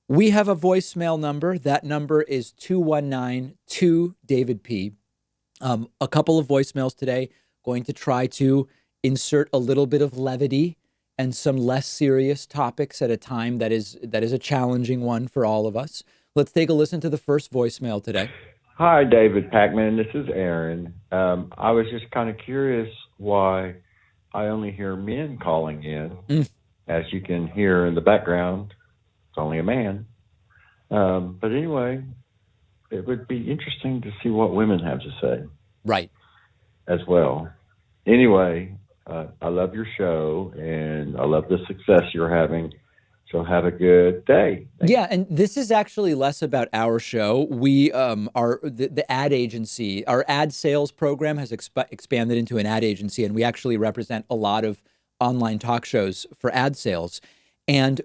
We have a voicemail number. That number is 219-2 David P. A couple of voicemails today. Going to try to insert a little bit of levity and some less serious topics at a time that is a challenging one for all of us. Let's take a listen to the first voicemail today. Hi, David Pakman. This is Aaron. I was just kind of curious why I only hear men calling in. Mm, As you can hear in the background, it's only a man. But anyway, it would be interesting to see what women have to say right. as well. Anyway, I love your show and I love the success you're having. So have a good day. Thank Yeah, and this is actually less about our show. We are the ad agency. Our ad sales program has expanded into an ad agency, and we actually represent a lot of online talk shows for ad sales. And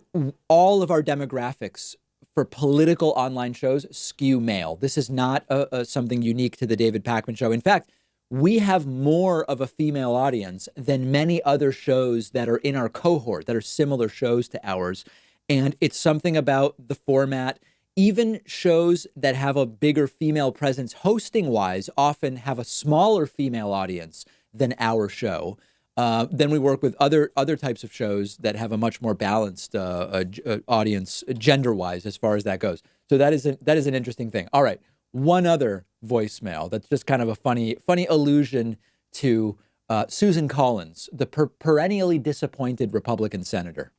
all of our demographics for political online shows skew male. This is not something unique to the David Pakman Show. In fact, we have more of a female audience than many other shows that are in our cohort that are similar shows to ours. And it's something about the format. Even shows that have a bigger female presence hosting wise often have a smaller female audience than our show. Then we work with other types of shows that have a much more balanced audience gender wise as far as that goes. So that is an interesting thing. All right, one other voicemail that's just kind of a funny allusion to Susan Collins, the perennially disappointed Republican senator.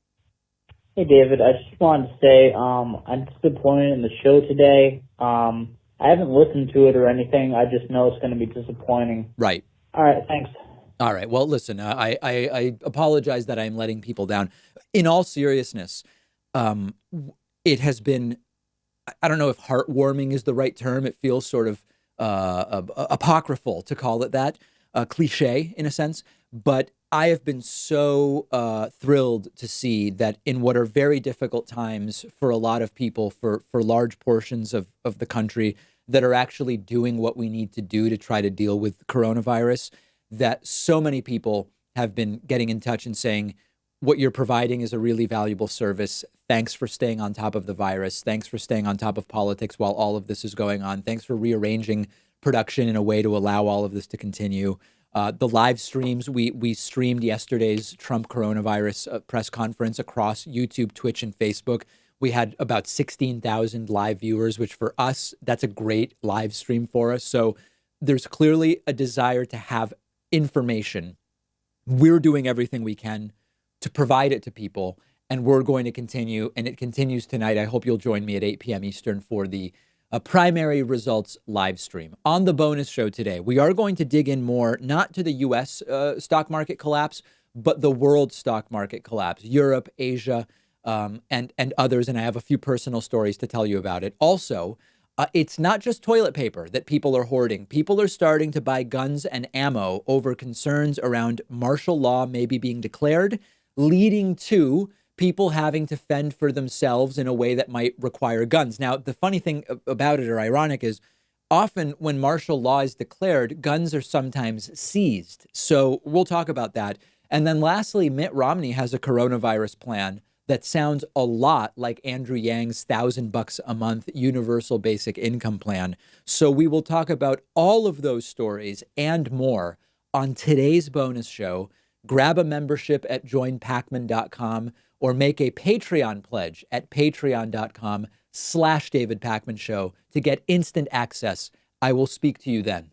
Hey, David. I just wanted to say I'm disappointed in the show today. I haven't listened to it or anything. I just know it's going to be disappointing. Right. All right, thanks. All right. Well, listen, I apologize that I'm letting people down. In all seriousness, it has been, I don't know if heartwarming is the right term. It feels sort of apocryphal to call it that, cliche in a sense. But I have been so thrilled to see that in what are very difficult times for a lot of people, for large portions of the country that are actually doing what we need to do to try to deal with coronavirus, that so many people have been getting in touch and saying, what you're providing is a really valuable service. Thanks for staying on top of the virus. Thanks for staying on top of politics while all of this is going on. Thanks for rearranging production in a way to allow all of this to continue. The live streams, we streamed yesterday's Trump coronavirus press conference across YouTube, Twitch, and Facebook. We had about 16,000 live viewers, which for us, that's a great live stream for us. So there's clearly a desire to have information. We're doing everything we can to provide it to people, and we're going to continue, and it continues tonight. I hope you'll join me at 8 p.m. Eastern for the primary results live stream. On the bonus show today, we are going to dig in more, not to the U.S. Stock market collapse, but the world stock market collapse, Europe, Asia, and others. And I have a few personal stories to tell you about it. Also, it's not just toilet paper that people are hoarding. People are starting to buy guns and ammo over concerns around martial law maybe being declared, leading to people having to fend for themselves in a way that might require guns. Now, the funny thing about it, or ironic, is often when martial law is declared, guns are sometimes seized. So we'll talk about that. And then lastly, Mitt Romney has a coronavirus plan that sounds a lot like Andrew Yang's $1,000 a month universal basic income plan. So we will talk about all of those stories and more on today's bonus show. Grab a membership at joinpakman.com or make a Patreon pledge at patreon.com/David Pakman Show to get instant access. I will speak to you then.